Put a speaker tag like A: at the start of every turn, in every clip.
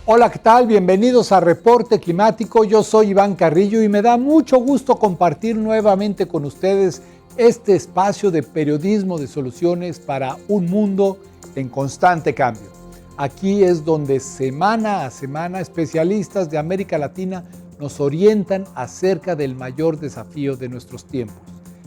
A: Hola, ¿qué tal? Bienvenidos a Reporte Climático. Yo soy Iván Carrillo y me da mucho gusto compartir nuevamente con ustedes este espacio de periodismo de soluciones para un mundo en constante cambio. Aquí es donde semana a semana especialistas de América Latina nos orientan acerca del mayor desafío de nuestros tiempos,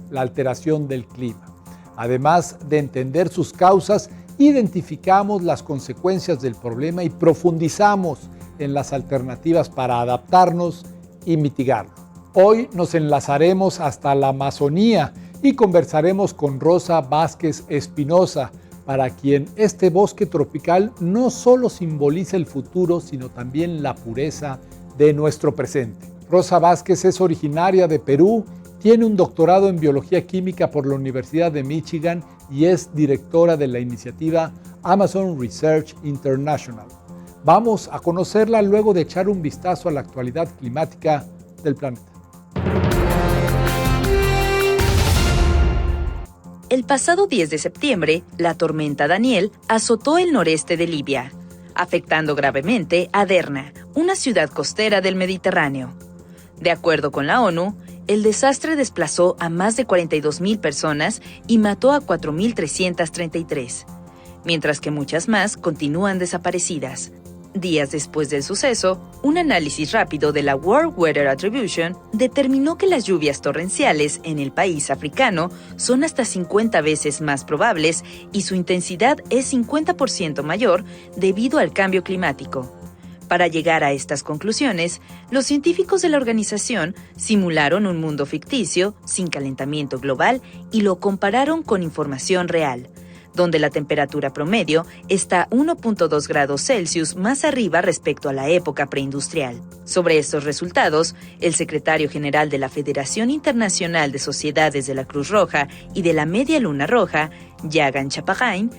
A: la alteración del clima. Además de entender sus causas, identificamos las consecuencias del problema y profundizamos en las alternativas para adaptarnos y mitigarlo. Hoy nos enlazaremos hasta la Amazonía y conversaremos con Rosa Vázquez Espinosa, para quien este bosque tropical no solo simboliza el futuro, sino también la pureza de nuestro presente. Rosa Vázquez es originaria de Perú, tiene un doctorado en Biología Química por la Universidad de Michigan y es directora de la iniciativa Amazon Research International. Vamos a conocerla luego de echar un vistazo a la actualidad climática del planeta.
B: El pasado 10 de septiembre, la tormenta Daniel azotó el noreste de Libia, afectando gravemente a Derna, una ciudad costera del Mediterráneo. De acuerdo con la ONU, el desastre desplazó a más de 42,000 personas y mató a 4,333, mientras que muchas más continúan desaparecidas. Días después del suceso, un análisis rápido de la World Weather Attribution determinó que las lluvias torrenciales en el país africano son hasta 50 veces más probables y su intensidad es 50% mayor debido al cambio climático. Para llegar a estas conclusiones, los científicos de la organización simularon un mundo ficticio, sin calentamiento global, y lo compararon con información real, donde la temperatura promedio está 1,2 grados Celsius más arriba respecto a la época preindustrial. Sobre estos resultados, el secretario general de la Federación Internacional de Sociedades de la Cruz Roja y de la Media Luna Roja, Yagan Chapagain,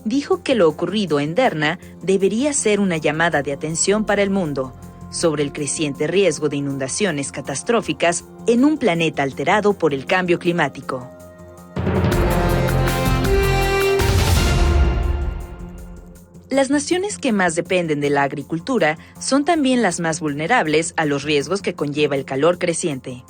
B: dijo que lo ocurrido en Derna debería ser una llamada de atención para el mundo sobre el creciente riesgo de inundaciones catastróficas en un planeta alterado por el cambio climático. Las naciones que más dependen de la agricultura son también las más vulnerables a los riesgos que conlleva el calor creciente.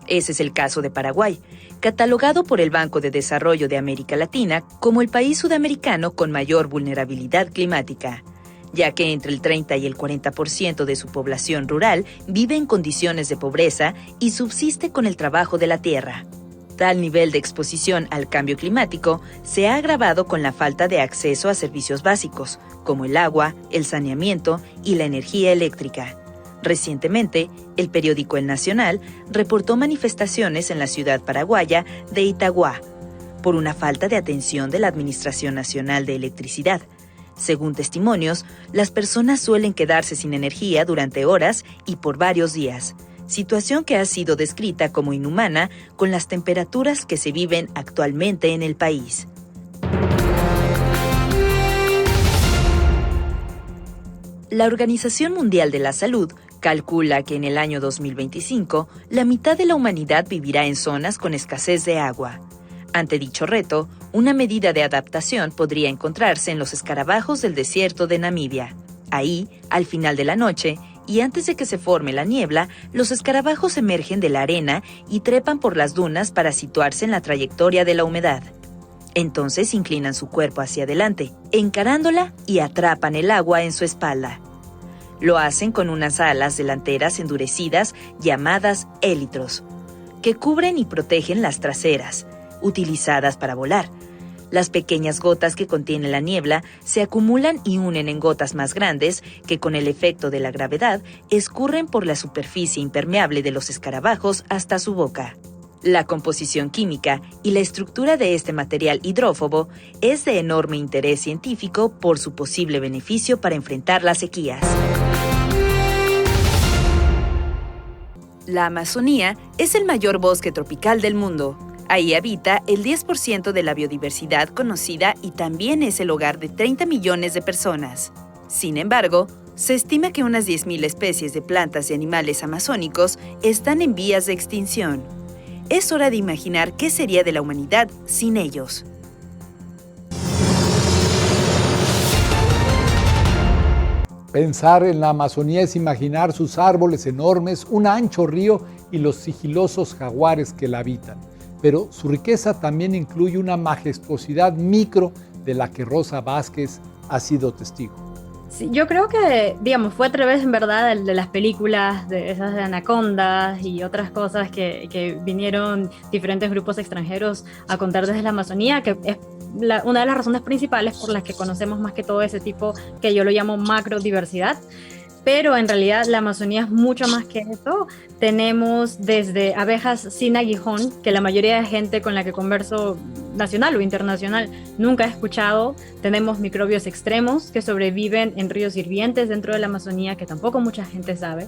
B: Ese es el caso de Paraguay, catalogado por el Banco de Desarrollo de América Latina como el país sudamericano con mayor vulnerabilidad climática, ya que entre el 30 y el 40% de su población rural vive en condiciones de pobreza y subsiste con el trabajo de la tierra. Tal nivel de exposición al cambio climático se ha agravado con la falta de acceso a servicios básicos, como el agua, el saneamiento y la energía eléctrica. Recientemente, el periódico El Nacional reportó manifestaciones en la ciudad paraguaya de Itagua por una falta de atención de la Administración Nacional de Electricidad. Según testimonios, las personas suelen quedarse sin energía durante horas y por varios días, situación que ha sido descrita como inhumana con las temperaturas que se viven actualmente en el país. La Organización Mundial de la Salud calcula que en el año 2025, la mitad de la humanidad vivirá en zonas con escasez de agua. Ante dicho reto, una medida de adaptación podría encontrarse en los escarabajos del desierto de Namibia. Ahí, al final de la noche, y antes de que se forme la niebla, los escarabajos emergen de la arena y trepan por las dunas para situarse en la trayectoria de la humedad. Entonces inclinan su cuerpo hacia adelante, encarándola y atrapan el agua en su espalda. Lo hacen con unas alas delanteras endurecidas llamadas élitros, que cubren y protegen las traseras, utilizadas para volar. Las pequeñas gotas que contiene la niebla se acumulan y unen en gotas más grandes que, con el efecto de la gravedad, escurren por la superficie impermeable de los escarabajos hasta su boca. La composición química y la estructura de este material hidrófobo es de enorme interés científico por su posible beneficio para enfrentar las sequías. La Amazonía es el mayor bosque tropical del mundo. Ahí habita el 10% de la biodiversidad conocida y también es el hogar de 30 millones de personas. Sin embargo, se estima que unas 10,000 especies de plantas y animales amazónicos están en vías de extinción. Es hora de imaginar qué sería de la humanidad sin ellos.
A: Pensar en la Amazonía es imaginar sus árboles enormes, un ancho río y los sigilosos jaguares que la habitan. Pero su riqueza también incluye una majestuosidad micro de la que Rosa Vázquez ha sido testigo.
C: Sí, yo creo que, digamos, fue a través, en verdad, de las películas, de esas de Anacondas y otras cosas que vinieron diferentes grupos extranjeros a contar desde la Amazonía, que es una de las razones principales por las que conocemos más que todo ese tipo, que yo lo llamo macrodiversidad. Pero en realidad la Amazonía es mucho más que eso. Tenemos desde abejas sin aguijón, que la mayoría de gente con la que converso, nacional o internacional, nunca ha escuchado. Tenemos microbios extremos que sobreviven en ríos hirvientes dentro de la Amazonía, que tampoco mucha gente sabe.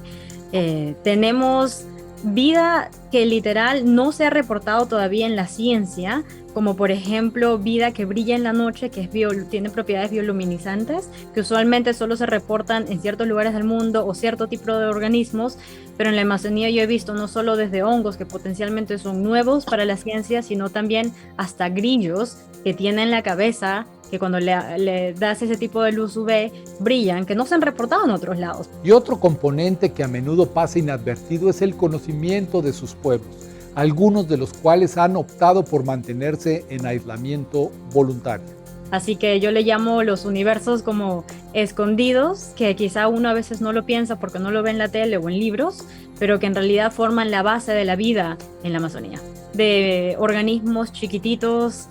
C: Tenemos vida que literal no se ha reportado todavía en la ciencia, como por ejemplo vida que brilla en la noche, que tiene propiedades bioluminiscentes, que usualmente solo se reportan en ciertos lugares del mundo o cierto tipo de organismos, pero en la Amazonía yo he visto no solo desde hongos que potencialmente son nuevos para la ciencia, sino también hasta grillos que tienen la cabeza, que cuando le das ese tipo de luz UV brillan, que no se han reportado en otros lados.
A: Y otro componente que a menudo pasa inadvertido es el conocimiento de sus pueblos, algunos de los cuales han optado por mantenerse en aislamiento voluntario.
C: Así que yo le llamo los universos como escondidos, que quizá uno a veces no lo piensa porque no lo ve en la tele o en libros, pero que en realidad forman la base de la vida en la Amazonía, de organismos chiquititos,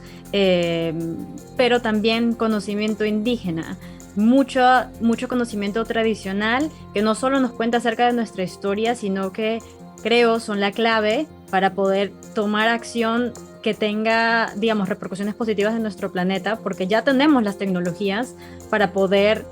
C: pero también conocimiento indígena, mucho conocimiento tradicional que no solo nos cuenta acerca de nuestra historia, sino que creo son la clave para poder tomar acción que tenga, digamos, repercusiones positivas en nuestro planeta, porque ya tenemos las tecnologías para poder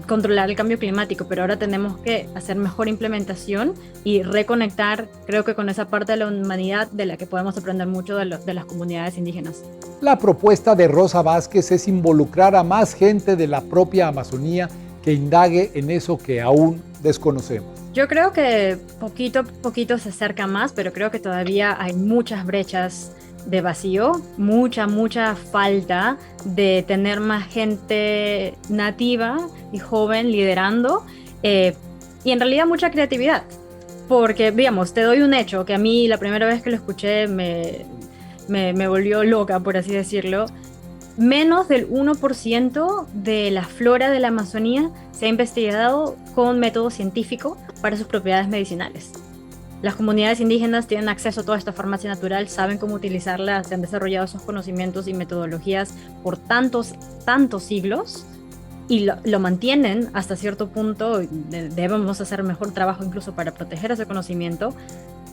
C: controlar el cambio climático, pero ahora tenemos que hacer mejor implementación y reconectar, creo que con esa parte de la humanidad de la que podemos aprender mucho de las comunidades indígenas.
A: La propuesta de Rosa Vázquez es involucrar a más gente de la propia Amazonía que indague en eso que aún desconocemos.
C: Yo creo que poquito a poquito se acerca más, pero creo que todavía hay muchas brechas de vacío, mucha falta de tener más gente nativa y joven liderando, y en realidad mucha creatividad, porque digamos, te doy un hecho que a mí la primera vez que lo escuché me volvió loca, por así decirlo. Menos del 1% de la flora de la Amazonía se ha investigado con método científico para sus propiedades medicinales. Las comunidades indígenas tienen acceso a toda esta farmacia natural, saben cómo utilizarla, se han desarrollado esos conocimientos y metodologías por tantos siglos y lo mantienen hasta cierto punto. Debemos hacer mejor trabajo incluso para proteger ese conocimiento,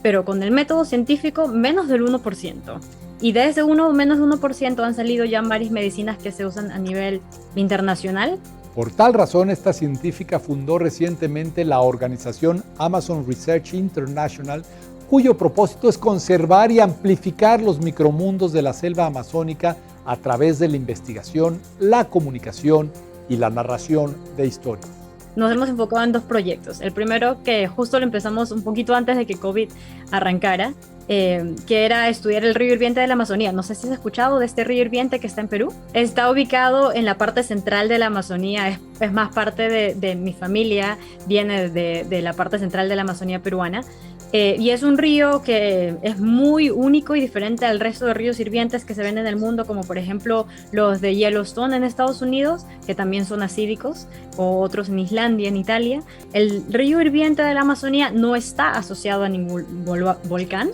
C: pero con el método científico menos del 1%. Y de ese menos de 1% han salido ya varias medicinas que se usan a nivel internacional.
A: Por tal razón, esta científica fundó recientemente la organización Amazon Research International, cuyo propósito es conservar y amplificar los micromundos de la selva amazónica a través de la investigación, la comunicación y la narración de historias.
C: Nos hemos enfocado en dos proyectos. El primero, que justo lo empezamos un poquito antes de que COVID arrancara, que era estudiar el río hirviente de la Amazonía. No sé si has escuchado de este río hirviente que está en Perú. Está ubicado en la parte central de la Amazonía, es más parte de mi familia, viene de la parte central de la Amazonía peruana. Y es un río que es muy único y diferente al resto de ríos hirvientes que se ven en el mundo, como por ejemplo los de Yellowstone en Estados Unidos, que también son acídicos, o otros en Islandia, en Italia. El río hirviente de la Amazonía no está asociado a ningún volcán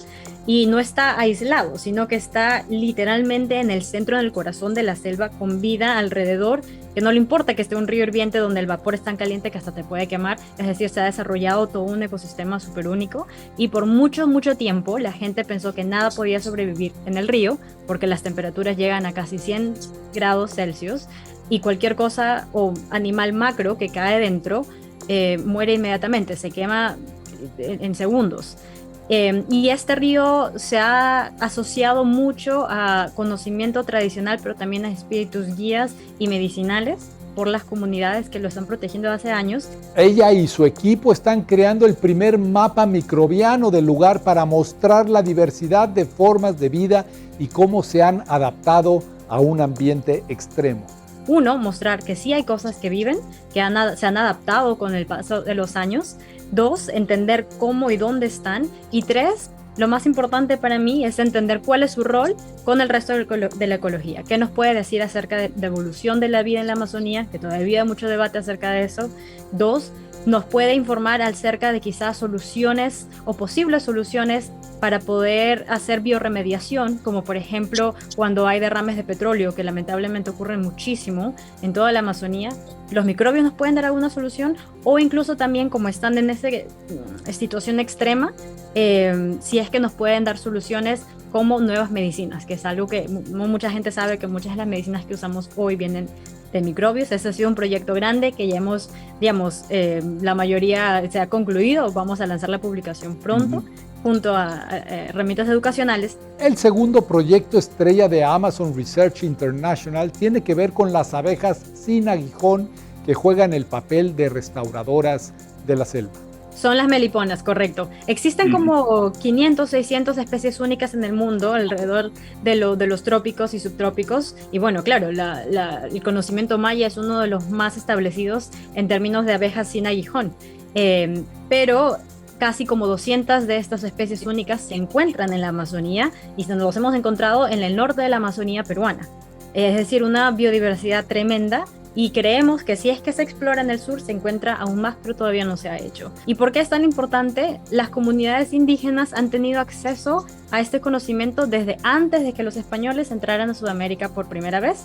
C: y no está aislado, sino que está literalmente en el centro, en el corazón de la selva, con vida alrededor, que no le importa que esté un río hirviente donde el vapor es tan caliente que hasta te puede quemar. Es decir, se ha desarrollado todo un ecosistema súper único, y por mucho tiempo la gente pensó que nada podía sobrevivir en el río porque las temperaturas llegan a casi 100 grados Celsius y cualquier cosa o animal macro que cae dentro muere inmediatamente, se quema en segundos. Y este río se ha asociado mucho a conocimiento tradicional, pero también a espíritus guías y medicinales por las comunidades que lo están protegiendo hace años.
A: Ella y su equipo están creando el primer mapa microbiano del lugar para mostrar la diversidad de formas de vida y cómo se han adaptado a un ambiente extremo.
C: uno, mostrar que sí hay cosas que viven, que se han adaptado con el paso de los años. Dos, entender cómo y dónde están. Y tres, lo más importante para mí es entender cuál es su rol con el resto de la ecología. ¿Qué nos puede decir acerca de evolución de la vida en la Amazonía? Que todavía hay mucho debate acerca de eso. Dos, nos puede informar acerca de quizás soluciones o posibles soluciones para poder hacer biorremediación, como por ejemplo cuando hay derrames de petróleo, que lamentablemente ocurren muchísimo en toda la Amazonía. Los microbios nos pueden dar alguna solución, o incluso también, como están en esa situación extrema, si es que nos pueden dar soluciones como nuevas medicinas, que es algo que no mucha gente sabe, que muchas de las medicinas que usamos hoy vienen de microbios. Ese ha sido un proyecto grande que ya hemos, digamos, la mayoría se ha concluido. Vamos a lanzar la publicación pronto, junto a herramientas educacionales.
A: El segundo proyecto estrella de Amazon Research International tiene que ver con las abejas sin aguijón que juegan el papel de restauradoras de la selva.
C: Son las meliponas, correcto. Existen como 500, 600 especies únicas en el mundo alrededor de los trópicos y subtrópicos. Y bueno, claro, el conocimiento maya es uno de los más establecidos en términos de abejas sin aguijón. Pero casi como 200 de estas especies únicas se encuentran en la Amazonía, y nos los hemos encontrado en el norte de la Amazonía peruana. Es decir, una biodiversidad tremenda. Y creemos que si es que se explora en el sur, se encuentra aún más, pero todavía no se ha hecho. ¿Y por qué es tan importante? Las comunidades indígenas han tenido acceso a este conocimiento desde antes de que los españoles entraran a Sudamérica por primera vez,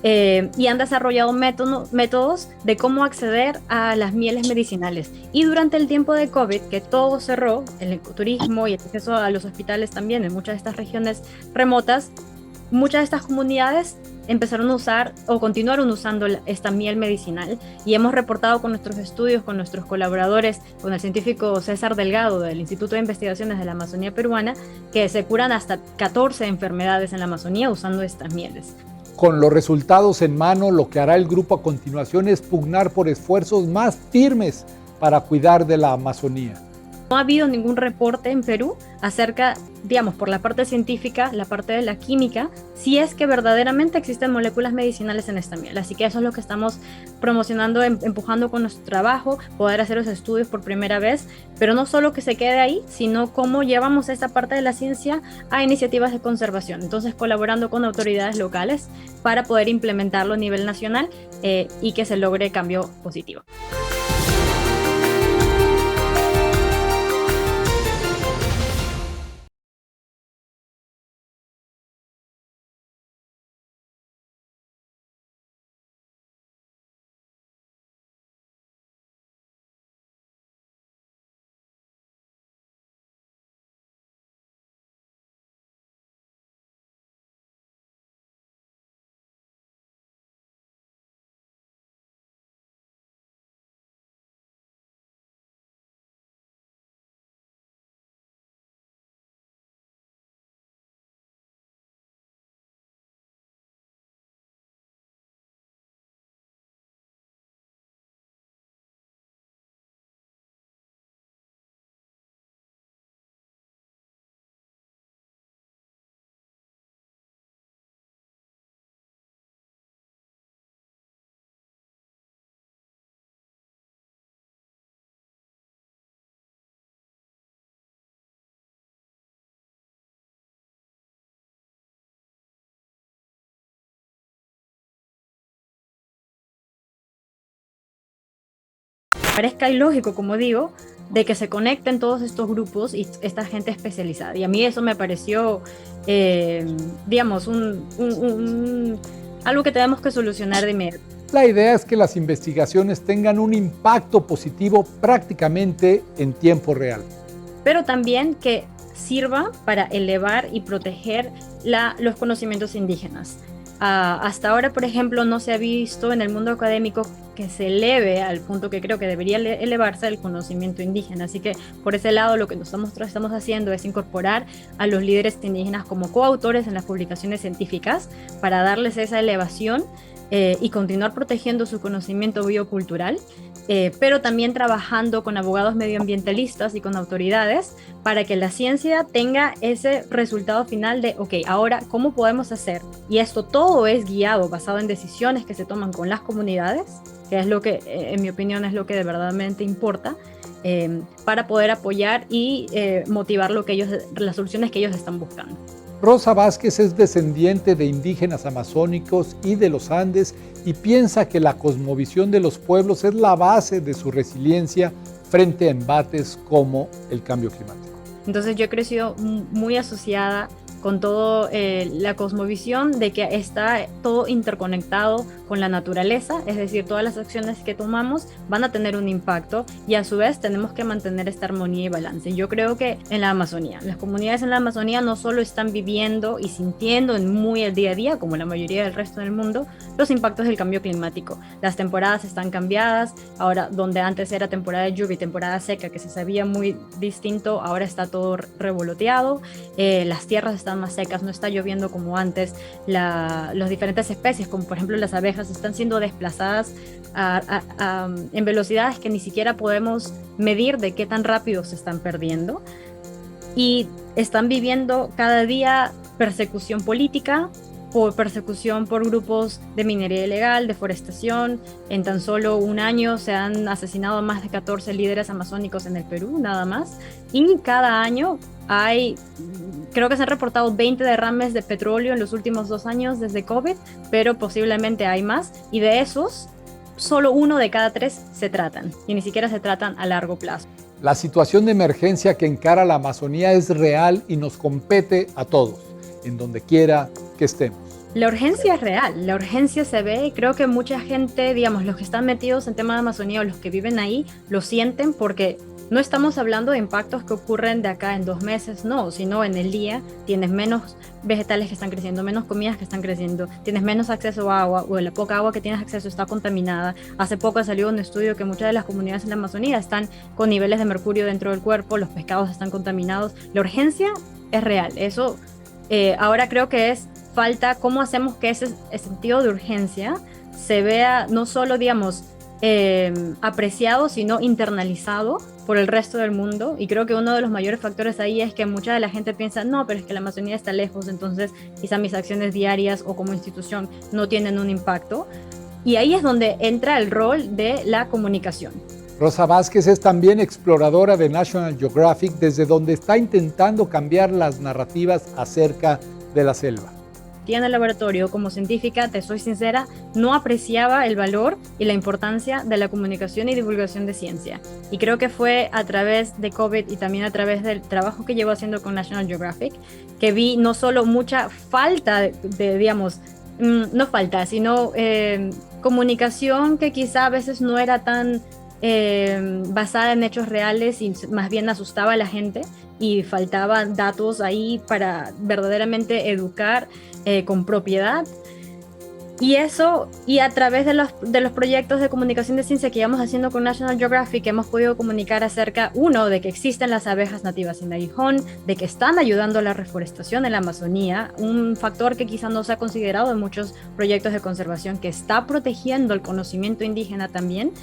C: y han desarrollado métodos de cómo acceder a las mieles medicinales. Y durante el tiempo de COVID, que todo cerró, el ecoturismo y el acceso a los hospitales también en muchas de estas regiones remotas, muchas de estas comunidades empezaron a usar o continuaron usando esta miel medicinal, y hemos reportado con nuestros estudios, con nuestros colaboradores, con el científico César Delgado del Instituto de Investigaciones de la Amazonía Peruana, que se curan hasta 14 enfermedades en la Amazonía usando estas mieles.
A: Con los resultados en mano, lo que hará el grupo a continuación es pugnar por esfuerzos más firmes para cuidar de la Amazonía.
C: No ha habido ningún reporte en Perú acerca, digamos, por la parte científica, la parte de la química, si es que verdaderamente existen moléculas medicinales en esta miel. Así que eso es lo que estamos promocionando, empujando con nuestro trabajo, poder hacer los estudios por primera vez, pero no solo que se quede ahí, sino cómo llevamos esta parte de la ciencia a iniciativas de conservación. Entonces, colaborando con autoridades locales para poder implementarlo a nivel nacional, y que se logre cambio positivo. Parezca ilógico, como digo, de que se conecten todos estos grupos y esta gente especializada. Y a mí eso me pareció, digamos, algo que tenemos que solucionar de inmediato.
A: La idea es que las investigaciones tengan un impacto positivo prácticamente en tiempo real.
C: Pero también que sirva para elevar y proteger los conocimientos indígenas. Hasta ahora, por ejemplo, no se ha visto en el mundo académico que se eleve al punto que creo que debería elevarse el conocimiento indígena. Así que por ese lado lo que nosotros estamos haciendo es incorporar a los líderes indígenas como coautores en las publicaciones científicas para darles esa elevación, y continuar protegiendo su conocimiento biocultural. pero también trabajando con abogados medioambientalistas y con autoridades para que la ciencia tenga ese resultado final de, ok, ahora, ¿cómo podemos hacer? Y esto todo es guiado, basado en decisiones que se toman con las comunidades, que es lo que, en mi opinión, es lo que de verdadmente importa, para poder apoyar y motivar las soluciones que ellos están buscando.
A: Rosa Vázquez es descendiente de indígenas amazónicos y de los Andes y piensa que la cosmovisión de los pueblos es la base de su resiliencia frente a embates como el cambio climático.
C: Entonces yo he crecido muy asociada con toda la cosmovisión de que está todo interconectado con la naturaleza, es decir, todas las acciones que tomamos van a tener un impacto y a su vez tenemos que mantener esta armonía y balance. Yo creo que en la Amazonía, las comunidades en la Amazonía no solo están viviendo y sintiendo muy el día a día, como la mayoría del resto del mundo, los impactos del cambio climático. Las temporadas están cambiadas, ahora donde antes era temporada de lluvia y temporada seca, que se sabía muy distinto, ahora está todo revoloteado, las tierras están más secas, no está lloviendo como antes, las diferentes especies, como por ejemplo las abejas, están siendo desplazadas en velocidades que ni siquiera podemos medir de qué tan rápido se están perdiendo, y están viviendo cada día persecución política, persecución por grupos de minería ilegal, deforestación. En tan solo un año se han asesinado a más de 14 líderes amazónicos en el Perú, nada más. Y cada año creo que se han reportado 20 derrames de petróleo en los últimos 2 años desde COVID, pero posiblemente hay más. Y de esos, solo 1 de cada 3 se tratan, y ni siquiera se tratan a largo plazo.
A: La situación de emergencia que encara la Amazonía es real y nos compete a todos, en donde quiera que estemos.
C: La urgencia es real, la urgencia se ve, y creo que mucha gente, digamos, los que están metidos en tema de Amazonía o los que viven ahí, lo sienten, porque no estamos hablando de impactos que ocurren de acá en 2 meses, no, sino en el día tienes menos vegetales que están creciendo, menos comidas que están creciendo, tienes menos acceso a agua, o la poca agua que tienes acceso está contaminada. Hace poco salió un estudio que muchas de las comunidades en la Amazonía están con niveles de mercurio dentro del cuerpo, los pescados están contaminados. La urgencia es real, eso ahora creo que falta cómo hacemos que ese sentido de urgencia se vea no solo, digamos, apreciado, sino internalizado por el resto del mundo. Y creo que uno de los mayores factores ahí es que mucha de la gente piensa, no, pero es que la Amazonía está lejos, entonces quizá mis acciones diarias o como institución no tienen un impacto. Y ahí es donde entra el rol de la comunicación.
A: Rosa Vázquez es también exploradora de National Geographic, desde donde está intentando cambiar las narrativas acerca de la selva.
C: En el laboratorio, como científica, te soy sincera, no apreciaba el valor y la importancia de la comunicación y divulgación de ciencia. Y creo que fue a través de COVID y también a través del trabajo que llevo haciendo con National Geographic que vi no solo mucha falta de digamos, no falta, sino comunicación que quizá a veces no era tan basada en hechos reales y más bien asustaba a la gente, y faltaban datos ahí para verdaderamente educar con propiedad. Y eso, y a través de los proyectos de comunicación de ciencia que íbamos haciendo con National Geographic, hemos podido comunicar acerca, uno, de que existen las abejas nativas en aguijón, de que están ayudando a la reforestación en la Amazonía, un factor que quizá no se ha considerado en muchos proyectos de conservación, que está protegiendo el conocimiento indígena también.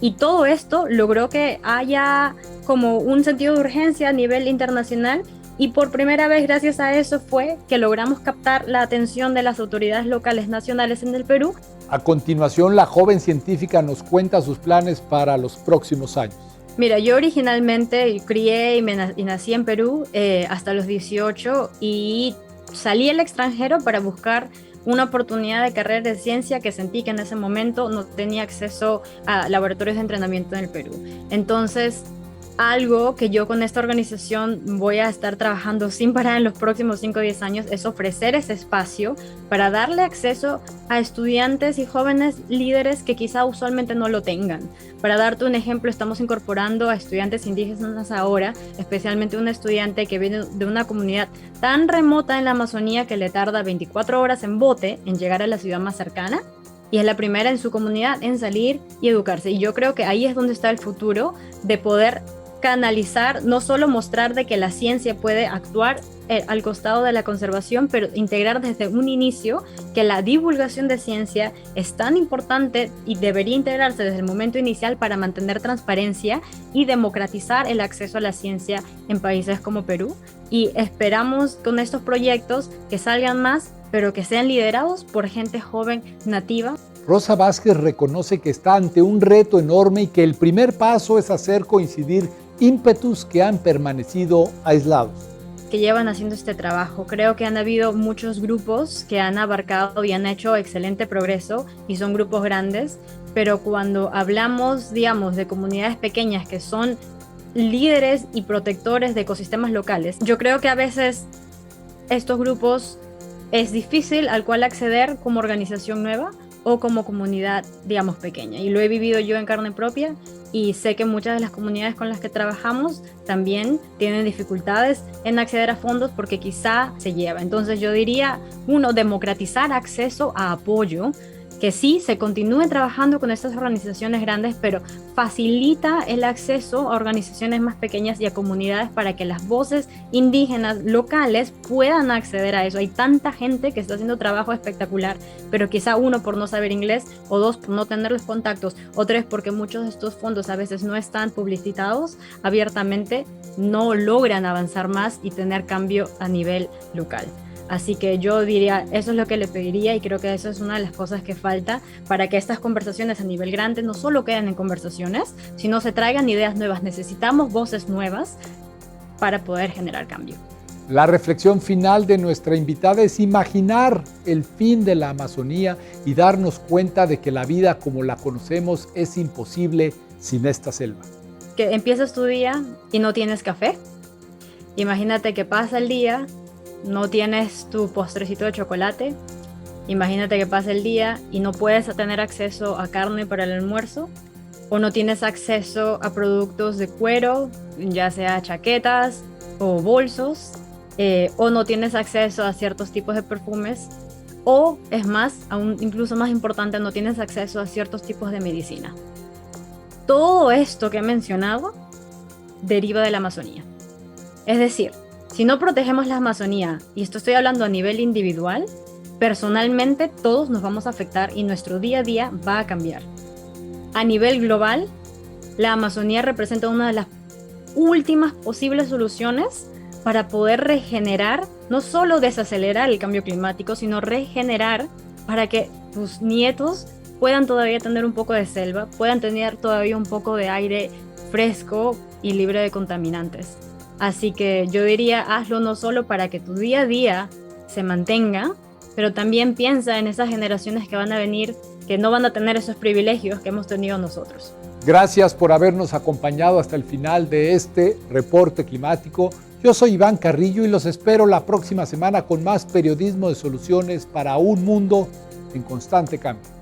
C: Y todo esto logró que haya como un sentido de urgencia a nivel internacional, y por primera vez gracias a eso fue que logramos captar la atención de las autoridades locales nacionales en el Perú.
A: A continuación, la joven científica nos cuenta sus planes para los próximos años.
C: Mira, yo originalmente crié y nací en Perú hasta los 18, y salí al extranjero para buscar una oportunidad de carrera de ciencia que sentí que en ese momento no tenía acceso a laboratorios de entrenamiento en el Perú. Entonces, algo que yo con esta organización voy a estar trabajando sin parar en los próximos 5 o 10 años es ofrecer ese espacio para darle acceso a estudiantes y jóvenes líderes que quizá usualmente no lo tengan. Para darte un ejemplo, estamos incorporando a estudiantes indígenas ahora, especialmente un estudiante que viene de una comunidad tan remota en la Amazonía que le tarda 24 horas en bote en llegar a la ciudad más cercana, y es la primera en su comunidad en salir y educarse. Y yo creo que ahí es donde está el futuro, de poder canalizar, no solo mostrar de que la ciencia puede actuar al costado de la conservación, pero integrar desde un inicio que la divulgación de ciencia es tan importante y debería integrarse desde el momento inicial para mantener transparencia y democratizar el acceso a la ciencia en países como Perú. Y esperamos con estos proyectos que salgan más, pero que sean liderados por gente joven nativa.
A: Rosa Vázquez reconoce que está ante un reto enorme y que el primer paso es hacer coincidir ímpetus que han permanecido aislados.
C: Que llevan haciendo este trabajo. Creo que han habido muchos grupos que han abarcado y han hecho excelente progreso y son grupos grandes, pero cuando hablamos, digamos, de comunidades pequeñas que son líderes y protectores de ecosistemas locales, yo creo que a veces estos grupos es difícil al cual acceder como organización nueva o como comunidad, digamos, pequeña. Y lo he vivido yo en carne propia y sé que muchas de las comunidades con las que trabajamos también tienen dificultades en acceder a fondos porque quizá se lleva. Entonces yo diría, uno, democratizar acceso a apoyo, que sí se continúe trabajando con estas organizaciones grandes, pero facilita el acceso a organizaciones más pequeñas y a comunidades para que las voces indígenas locales puedan acceder a eso. Hay tanta gente que está haciendo trabajo espectacular, pero quizá uno por no saber inglés, o dos por no tener los contactos, o tres porque muchos de estos fondos a veces no están publicitados abiertamente, no logran avanzar más y tener cambio a nivel local. Así que yo diría, eso es lo que le pediría y creo que eso es una de las cosas que falta para que estas conversaciones a nivel grande no solo queden en conversaciones, sino se traigan ideas nuevas. Necesitamos voces nuevas para poder generar cambio.
A: La reflexión final de nuestra invitada es imaginar el fin de la Amazonía y darnos cuenta de que la vida como la conocemos es imposible sin esta selva.
C: Que empiezas tu día y no tienes café. Imagínate que pasa el día, no tienes tu postrecito de chocolate. Imagínate que pasa el día y no puedes tener acceso a carne para el almuerzo, o no tienes acceso a productos de cuero, ya sea chaquetas o bolsos, o no tienes acceso a ciertos tipos de perfumes, o es más, aún incluso más importante, no tienes acceso a ciertos tipos de medicina. Todo esto que he mencionado deriva de la Amazonía. Es decir, si no protegemos la Amazonía, y esto estoy hablando a nivel individual, personalmente todos nos vamos a afectar y nuestro día a día va a cambiar. A nivel global, la Amazonía representa una de las últimas posibles soluciones para poder regenerar, no solo desacelerar el cambio climático, sino regenerar para que tus nietos puedan todavía tener un poco de selva, puedan tener todavía un poco de aire fresco y libre de contaminantes. Así que yo diría, hazlo no solo para que tu día a día se mantenga, pero también piensa en esas generaciones que van a venir, que no van a tener esos privilegios que hemos tenido nosotros.
A: Gracias por habernos acompañado hasta el final de este reporte climático. Yo soy Iván Carrillo y los espero la próxima semana con más periodismo de soluciones para un mundo en constante cambio.